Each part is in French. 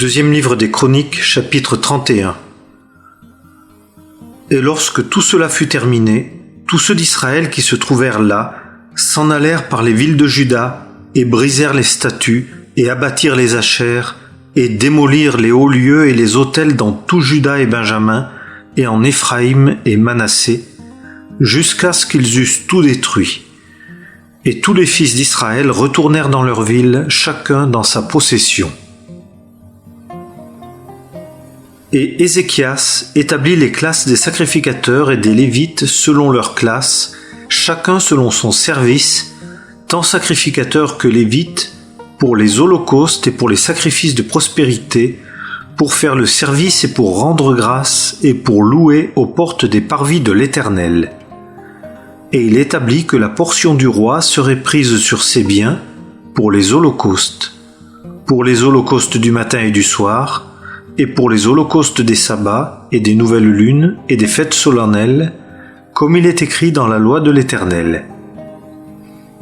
Deuxième livre des Chroniques, chapitre 31. Et lorsque tout cela fut terminé, tous ceux d'Israël qui se trouvèrent là s'en allèrent par les villes de Juda et brisèrent les statues et abattirent les ashères et démolirent les hauts lieux et les autels dans tout Juda et Benjamin et en Éphraïm et Manassé, jusqu'à ce qu'ils eussent tout détruit. Et tous les fils d'Israël retournèrent dans leur ville, chacun dans sa possession. Et Ézéchias établit les classes des sacrificateurs et des Lévites selon leurs classes, chacun selon son service, tant sacrificateurs que Lévites, pour les holocaustes et pour les sacrifices de prospérité, pour faire le service et pour rendre grâce et pour louer aux portes des parvis de l'Éternel. Et il établit que la portion du roi serait prise sur ses biens pour les holocaustes du matin et du soir, et pour les holocaustes des sabbats et des nouvelles lunes et des fêtes solennelles, comme il est écrit dans la loi de l'Éternel.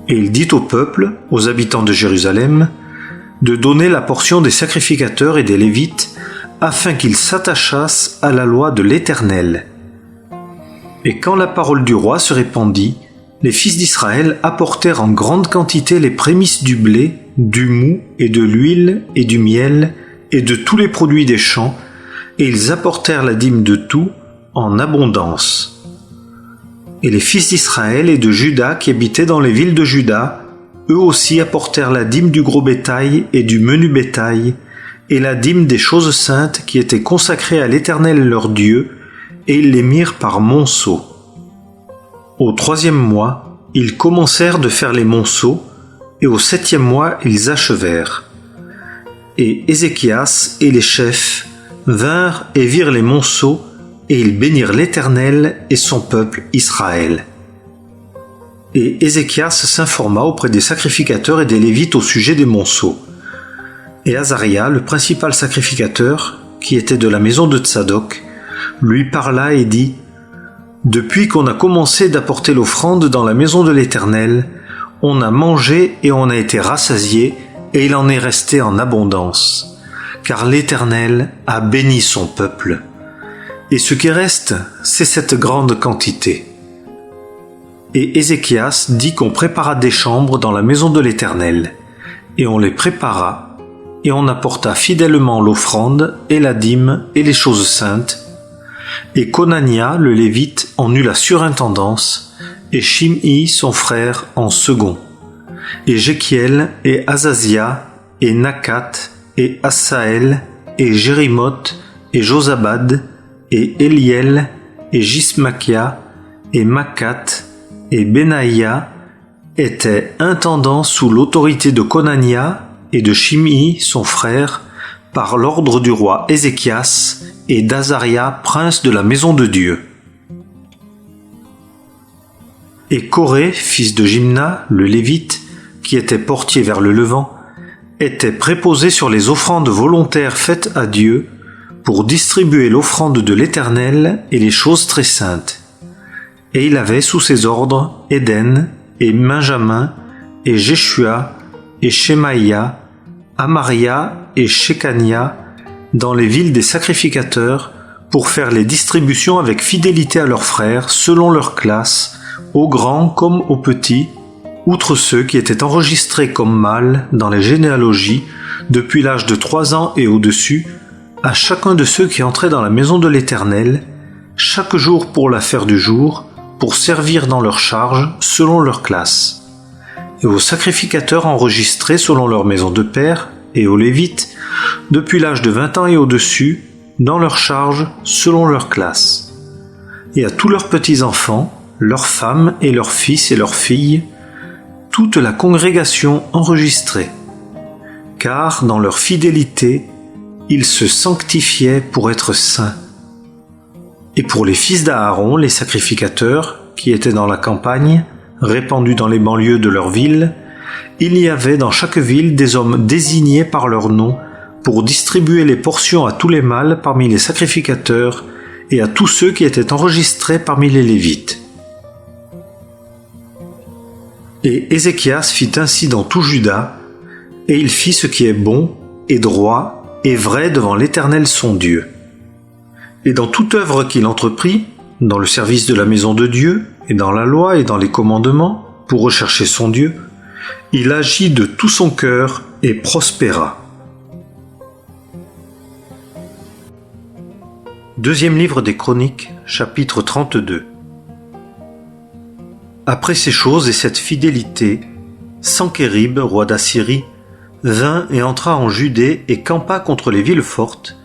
Et il dit au peuple, aux habitants de Jérusalem, de donner la portion des sacrificateurs et des Lévites, afin qu'ils s'attachassent à la loi de l'Éternel. Et quand la parole du roi se répandit, les fils d'Israël apportèrent en grande quantité les prémices du blé, du mou et de l'huile et du miel, et de tous les produits des champs, et ils apportèrent la dîme de tout en abondance. Et les fils d'Israël et de Juda qui habitaient dans les villes de Juda, eux aussi apportèrent la dîme du gros bétail et du menu bétail, et la dîme des choses saintes qui étaient consacrées à l'Éternel leur Dieu, et ils les mirent par monceaux. Au 3e mois, ils commencèrent de faire les monceaux, et au 7e mois, ils achevèrent. Et Ézéchias et les chefs vinrent et virent les monceaux, et ils bénirent l'Éternel et son peuple Israël. Et Ézéchias s'informa auprès des sacrificateurs et des Lévites au sujet des monceaux. Et Azaria, le principal sacrificateur, qui était de la maison de Tsadok, lui parla et dit : « Depuis qu'on a commencé d'apporter l'offrande dans la maison de l'Éternel, on a mangé et on a été rassasié, et il en est resté en abondance, car l'Éternel a béni son peuple. Et ce qui reste, c'est cette grande quantité. » Et Ézéchias dit qu'on prépara des chambres dans la maison de l'Éternel, et on les prépara, et on apporta fidèlement l'offrande et la dîme et les choses saintes, et Conania, le Lévite, en eut la surintendance, et Shimhi, son frère, en second. Et Jéchiel, et Azazia, et Nakat, et Assaël, et Jérimoth, et Josabad, et Eliel, et Jismakia, et Makat, et Benaïa étaient intendants sous l'autorité de Conania et de Shimhi, son frère, par l'ordre du roi Ézéchias et d'Azaria, prince de la maison de Dieu. Et Coré, fils de Jimna, le Lévite, qui était portier vers le levant, était préposé sur les offrandes volontaires faites à Dieu pour distribuer l'offrande de l'Éternel et les choses très saintes. Et il avait sous ses ordres Éden et Benjamin et Jéshua et Shemaïa, Amaria et Shekania dans les villes des sacrificateurs pour faire les distributions avec fidélité à leurs frères selon leur classe, aux grands comme aux petits, outre ceux qui étaient enregistrés comme mâles dans les généalogies depuis l'âge de 3 ans et au-dessus, à chacun de ceux qui entraient dans la maison de l'Éternel, chaque jour pour l'affaire du jour, pour servir dans leur charge selon leur classe, et aux sacrificateurs enregistrés selon leur maison de père, et aux Lévites, depuis l'âge de 20 ans et au-dessus, dans leur charge selon leur classe, et à tous leurs petits-enfants, leurs femmes et leurs fils et leurs filles, toute la congrégation enregistrée, car dans leur fidélité, ils se sanctifiaient pour être saints. Et pour les fils d'Aaron, les sacrificateurs, qui étaient dans la campagne, répandus dans les banlieues de leur ville, il y avait dans chaque ville des hommes désignés par leur nom pour distribuer les portions à tous les mâles parmi les sacrificateurs et à tous ceux qui étaient enregistrés parmi les Lévites. Et Ézéchias fit ainsi dans tout Juda, et il fit ce qui est bon et droit et vrai devant l'Éternel son Dieu. Et dans toute œuvre qu'il entreprit, dans le service de la maison de Dieu, et dans la loi et dans les commandements, pour rechercher son Dieu, il agit de tout son cœur et prospéra. Deuxième livre des Chroniques, chapitre 32. Après ces choses et cette fidélité, Sankérib, roi d'Assyrie, vint et entra en Judée et campa contre les villes fortes,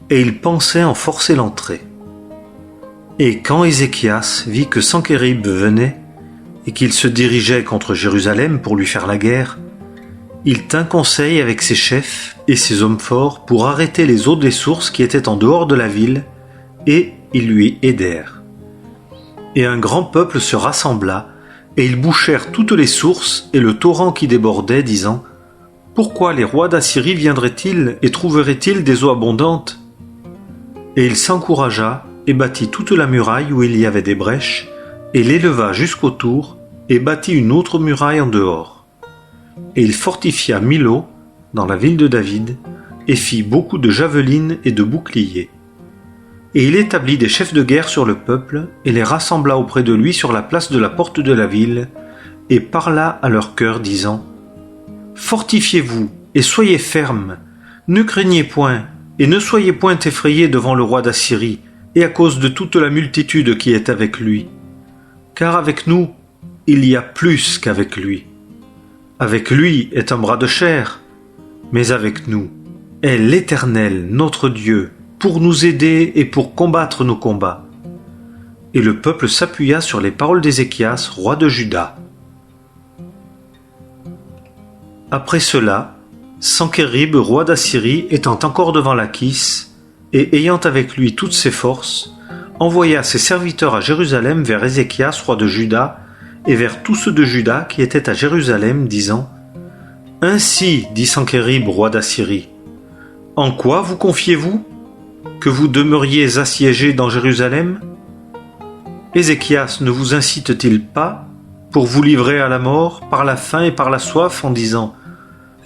et il pensait en forcer l'entrée. Et quand Ézéchias vit que Sankérib venait, et qu'il se dirigeait contre Jérusalem pour lui faire la guerre, il tint conseil avec ses chefs et ses hommes forts pour arrêter les eaux des sources qui étaient en dehors de la ville, et ils lui aidèrent. Et un grand peuple se rassembla, et ils bouchèrent toutes les sources et le torrent qui débordait, disant : « Pourquoi les rois d'Assyrie viendraient-ils et trouveraient-ils des eaux abondantes ?» Et il s'encouragea et bâtit toute la muraille où il y avait des brèches, et l'éleva jusqu'au tour, et bâtit une autre muraille en dehors. Et il fortifia Milo, dans la ville de David, et fit beaucoup de javelines et de boucliers. Et il établit des chefs de guerre sur le peuple, et les rassembla auprès de lui sur la place de la porte de la ville, et parla à leur cœur, disant : « Fortifiez-vous, et soyez fermes, ne craignez point, et ne soyez point effrayés devant le roi d'Assyrie, et à cause de toute la multitude qui est avec lui. Car avec nous, il y a plus qu'avec lui. Avec lui est un bras de chair, mais avec nous est l'Éternel, notre Dieu, pour nous aider et pour combattre nos combats. » Et le peuple s'appuya sur les paroles d'Ézéchias, roi de Juda. Après cela, Sankérib, roi d'Assyrie, étant encore devant Lachis, et ayant avec lui toutes ses forces, envoya ses serviteurs à Jérusalem vers Ézéchias, roi de Juda, et vers tous ceux de Juda qui étaient à Jérusalem, disant : « Ainsi dit Sankérib, roi d'Assyrie, en quoi vous confiez-vous ? Que vous demeuriez assiégés dans Jérusalem ? Ézéchias ne vous incite-t-il pas pour vous livrer à la mort par la faim et par la soif en disant :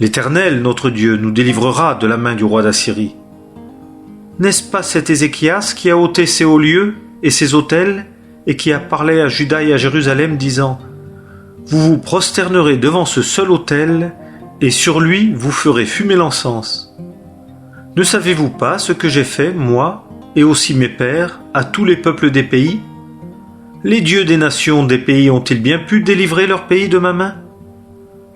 l'Éternel, notre Dieu, nous délivrera de la main du roi d'Assyrie ? N'est-ce pas cet Ézéchias qui a ôté ses hauts lieux et ses autels et qui a parlé à Juda et à Jérusalem disant : vous vous prosternerez devant ce seul autel et sur lui vous ferez fumer l'encens. Ne savez-vous pas ce que j'ai fait, moi, et aussi mes pères, à tous les peuples des pays ? Les dieux des nations des pays ont-ils bien pu délivrer leur pays de ma main ?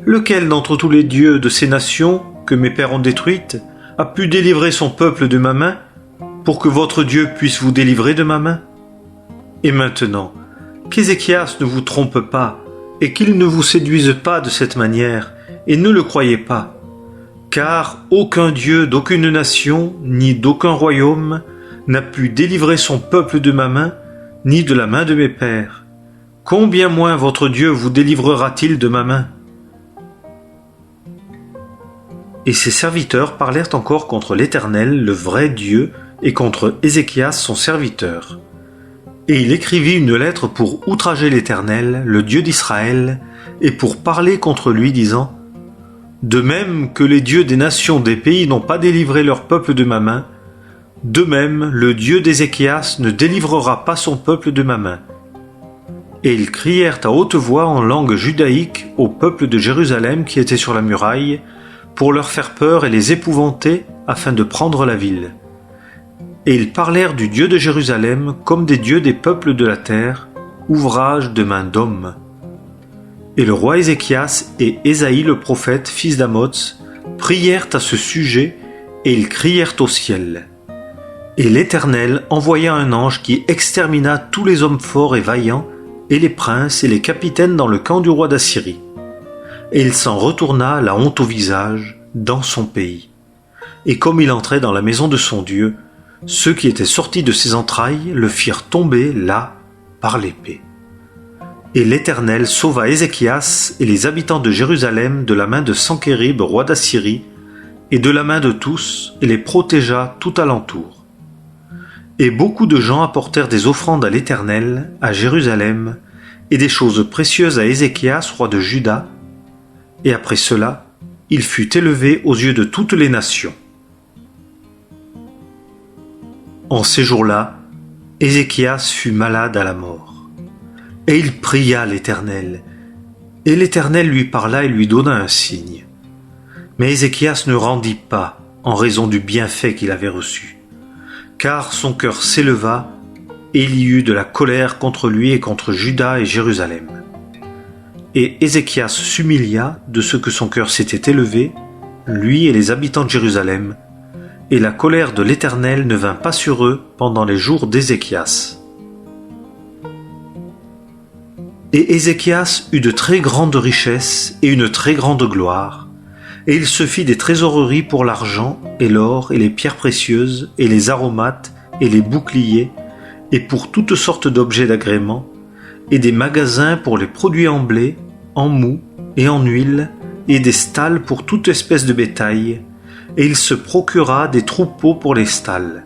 Lequel d'entre tous les dieux de ces nations que mes pères ont détruites a pu délivrer son peuple de ma main pour que votre Dieu puisse vous délivrer de ma main ? Et maintenant, qu'Ézéchias ne vous trompe pas et qu'il ne vous séduise pas de cette manière, et ne le croyez pas. Car aucun Dieu d'aucune nation, ni d'aucun royaume, n'a pu délivrer son peuple de ma main, ni de la main de mes pères. Combien moins votre Dieu vous délivrera-t-il de ma main ? Et ses serviteurs parlèrent encore contre l'Éternel, le vrai Dieu, et contre Ézéchias son serviteur. Et il écrivit une lettre pour outrager l'Éternel, le Dieu d'Israël, et pour parler contre lui, disant : de même que les dieux des nations des pays n'ont pas délivré leur peuple de ma main, de même le Dieu d'Ézéchias ne délivrera pas son peuple de ma main. Et ils crièrent à haute voix en langue judaïque au peuple de Jérusalem qui était sur la muraille, pour leur faire peur et les épouvanter afin de prendre la ville. Et ils parlèrent du Dieu de Jérusalem comme des dieux des peuples de la terre, ouvrage de main d'homme. Et le roi Ézéchias et Ésaïe le prophète, fils d'Amoz, prièrent à ce sujet, et ils crièrent au ciel. Et l'Éternel envoya un ange qui extermina tous les hommes forts et vaillants, et les princes et les capitaines dans le camp du roi d'Assyrie. Et il s'en retourna la honte au visage dans son pays. Et comme il entrait dans la maison de son Dieu, ceux qui étaient sortis de ses entrailles le firent tomber là par l'épée. Et l'Éternel sauva Ézéchias et les habitants de Jérusalem de la main de Sankérib, roi d'Assyrie, et de la main de tous, et les protégea tout alentour. Et beaucoup de gens apportèrent des offrandes à l'Éternel, à Jérusalem, et des choses précieuses à Ézéchias, roi de Juda, et après cela, il fut élevé aux yeux de toutes les nations. En ces jours-là, Ézéchias fut malade à la mort. Et il pria l'Éternel. Et l'Éternel lui parla et lui donna un signe. Mais Ézéchias ne rendit pas en raison du bienfait qu'il avait reçu. Car son cœur s'éleva et il y eut de la colère contre lui et contre Juda et Jérusalem. Et Ézéchias s'humilia de ce que son cœur s'était élevé, lui et les habitants de Jérusalem, et la colère de l'Éternel ne vint pas sur eux pendant les jours d'Ézéchias. Et Ézéchias eut de très grandes richesses et une très grande gloire, et il se fit des trésoreries pour l'argent et l'or et les pierres précieuses et les aromates et les boucliers et pour toutes sortes d'objets d'agrément, et des magasins pour les produits en blé, en mou et en huile, et des stalles pour toute espèce de bétail, et il se procura des troupeaux pour les stalles.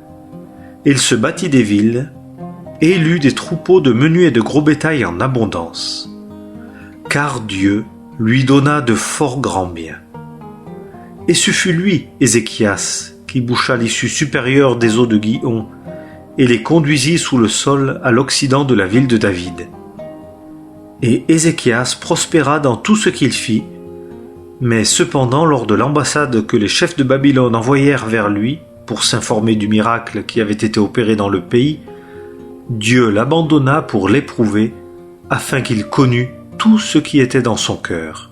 Et il se bâtit des villes, et il eut des troupeaux de menu et de gros bétail en abondance. Car Dieu lui donna de fort grands biens. Et ce fut lui, Ézéchias, qui boucha l'issue supérieure des eaux de Gihon, et les conduisit sous le sol à l'occident de la ville de David. Et Ézéchias prospéra dans tout ce qu'il fit, mais cependant lors de l'ambassade que les chefs de Babylone envoyèrent vers lui pour s'informer du miracle qui avait été opéré dans le pays, Dieu l'abandonna pour l'éprouver, afin qu'il connût tout ce qui était dans son cœur.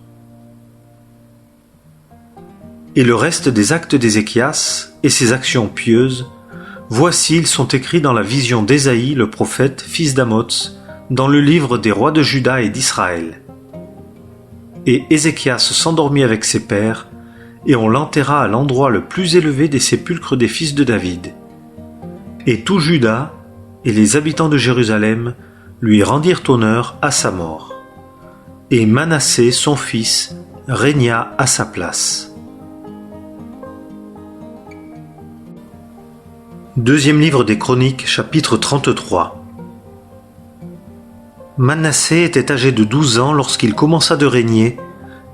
Et le reste des actes d'Ézéchias et ses actions pieuses, voici, ils sont écrits dans la vision d'Ésaïe le prophète, fils d'Amoz, dans le livre des rois de Juda et d'Israël. Et Ézéchias s'endormit avec ses pères, et on l'enterra à l'endroit le plus élevé des sépulcres des fils de David. Et tout Juda et les habitants de Jérusalem lui rendirent honneur à sa mort. Et Manassé, son fils, régna à sa place. Deuxième livre des Chroniques, chapitre 33. Manassé était âgé de 12 ans lorsqu'il commença de régner,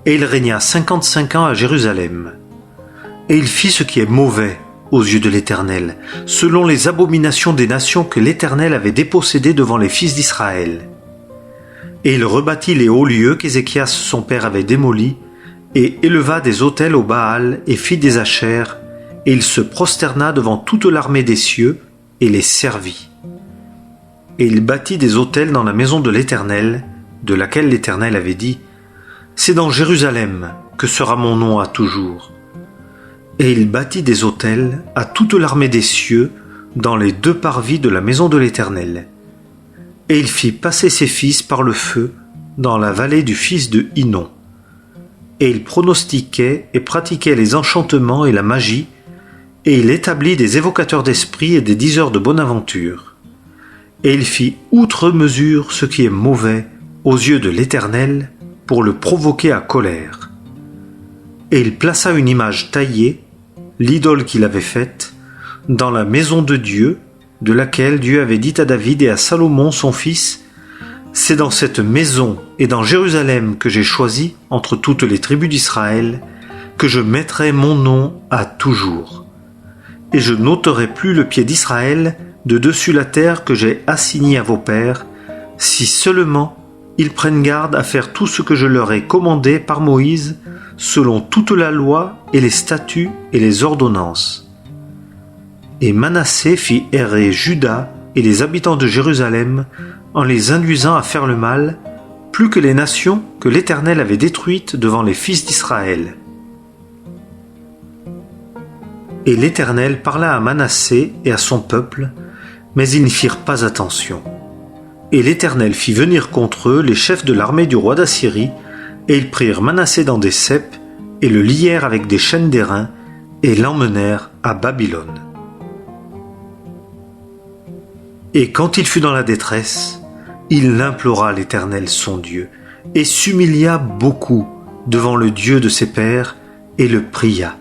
et il régna 55 ans à Jérusalem. Et il fit ce qui est mauvais aux yeux de l'Éternel, selon les abominations des nations que l'Éternel avait dépossédées devant les fils d'Israël. Et il rebâtit les hauts lieux qu'Ézéchias son père avait démolis, et éleva des autels au Baal et fit des Ashères, et il se prosterna devant toute l'armée des cieux et les servit. Et il bâtit des autels dans la maison de l'Éternel, de laquelle l'Éternel avait dit « C'est dans Jérusalem que sera mon nom à toujours. » Et il bâtit des autels à toute l'armée des cieux dans les deux parvis de la maison de l'Éternel. Et il fit passer ses fils par le feu dans la vallée du fils de Hinnom. Et il pronostiquait et pratiquait les enchantements et la magie, et il établit des évocateurs d'esprit et des diseurs de bonne aventure. Et il fit outre mesure ce qui est mauvais aux yeux de l'Éternel pour le provoquer à colère. Et il plaça une image taillée, l'idole qu'il avait faite, dans la maison de Dieu, de laquelle Dieu avait dit à David et à Salomon son fils, « C'est dans cette maison et dans Jérusalem que j'ai choisi, entre toutes les tribus d'Israël, que je mettrai mon nom à toujours. Et je n'ôterai plus le pied d'Israël de dessus la terre que j'ai assignée à vos pères, si seulement ils prennent garde à faire tout ce que je leur ai commandé par Moïse, selon toute la loi et les statuts et les ordonnances. » Et Manassé fit errer Juda et les habitants de Jérusalem en les induisant à faire le mal, plus que les nations que l'Éternel avait détruites devant les fils d'Israël. Et l'Éternel parla à Manassé et à son peuple, mais ils n'y firent pas attention. Et l'Éternel fit venir contre eux les chefs de l'armée du roi d'Assyrie, et ils prirent Manassé dans des ceps, et le lièrent avec des chaînes d'airain, et l'emmenèrent à Babylone. Et quand il fut dans la détresse, il implora l'Éternel son Dieu, et s'humilia beaucoup devant le Dieu de ses pères, et le pria.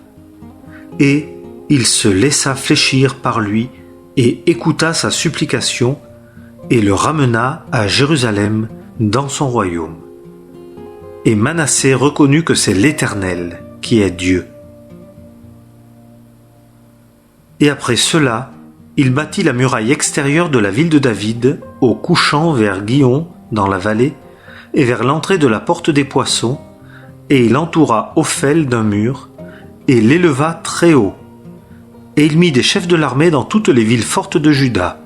Et il se laissa fléchir par lui, et écouta sa supplication, et le ramena à Jérusalem dans son royaume. Et Manassé reconnut que c'est l'Éternel qui est Dieu. Et après cela, il bâtit la muraille extérieure de la ville de David, au couchant vers Gihon, dans la vallée, et vers l'entrée de la porte des poissons, et il entoura Ophel d'un mur, et l'éleva très haut. Et il mit des chefs de l'armée dans toutes les villes fortes de Juda.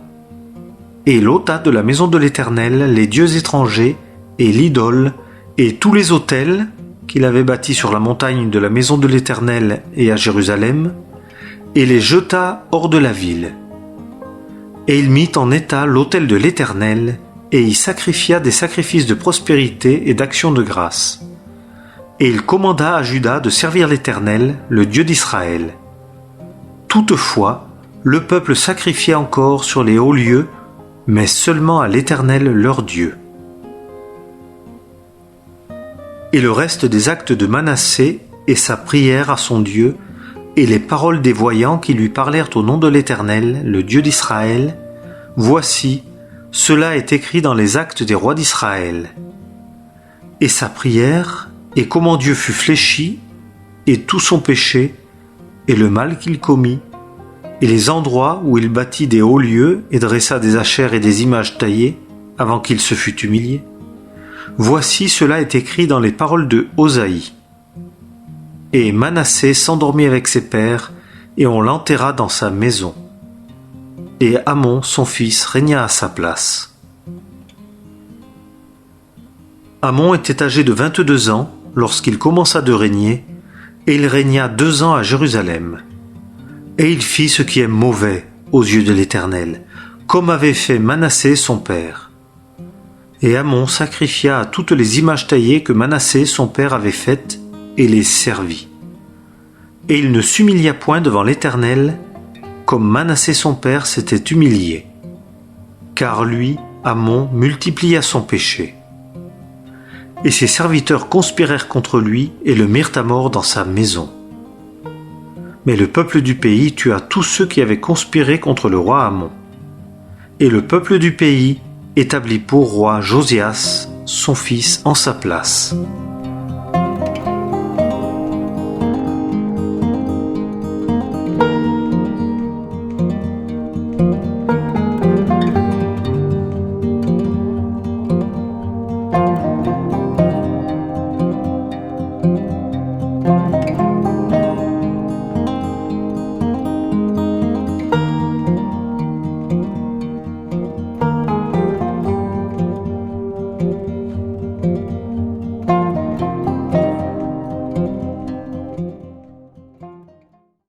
Et il ôta de la maison de l'Éternel les dieux étrangers, et l'idole, et tous les autels qu'il avait bâtis sur la montagne de la maison de l'Éternel et à Jérusalem, et les jeta hors de la ville. Et il mit en état l'autel de l'Éternel, et y sacrifia des sacrifices de prospérité et d'action de grâce. Et il commanda à Juda de servir l'Éternel, le Dieu d'Israël. Toutefois, le peuple sacrifiait encore sur les hauts lieux, mais seulement à l'Éternel leur Dieu. Et le reste des actes de Manassé, et sa prière à son Dieu, et les paroles des voyants qui lui parlèrent au nom de l'Éternel, le Dieu d'Israël, voici, cela est écrit dans les actes des rois d'Israël. Et sa prière, et comment Dieu fut fléchi, et tout son péché, et le mal qu'il commit, et les endroits où il bâtit des hauts lieux et dressa des achères et des images taillées, avant qu'il se fût humilié. Voici cela est écrit dans les paroles de Osaïe. Et Manassé s'endormit avec ses pères, et on l'enterra dans sa maison. Et Amon, son fils, régna à sa place. Amon était âgé de 22 ans lorsqu'il commença de régner, et il régna 2 ans à Jérusalem. Et il fit ce qui est mauvais aux yeux de l'Éternel, comme avait fait Manassé son père. Et Amon sacrifia à toutes les images taillées que Manassé son père avait faites, et les servit. Et il ne s'humilia point devant l'Éternel, comme Manassé son père s'était humilié. Car lui, Amon, multiplia son péché. Et ses serviteurs conspirèrent contre lui et le mirent à mort dans sa maison. Mais le peuple du pays tua tous ceux qui avaient conspiré contre le roi Amon. Et le peuple du pays établit pour roi Josias, son fils, en sa place.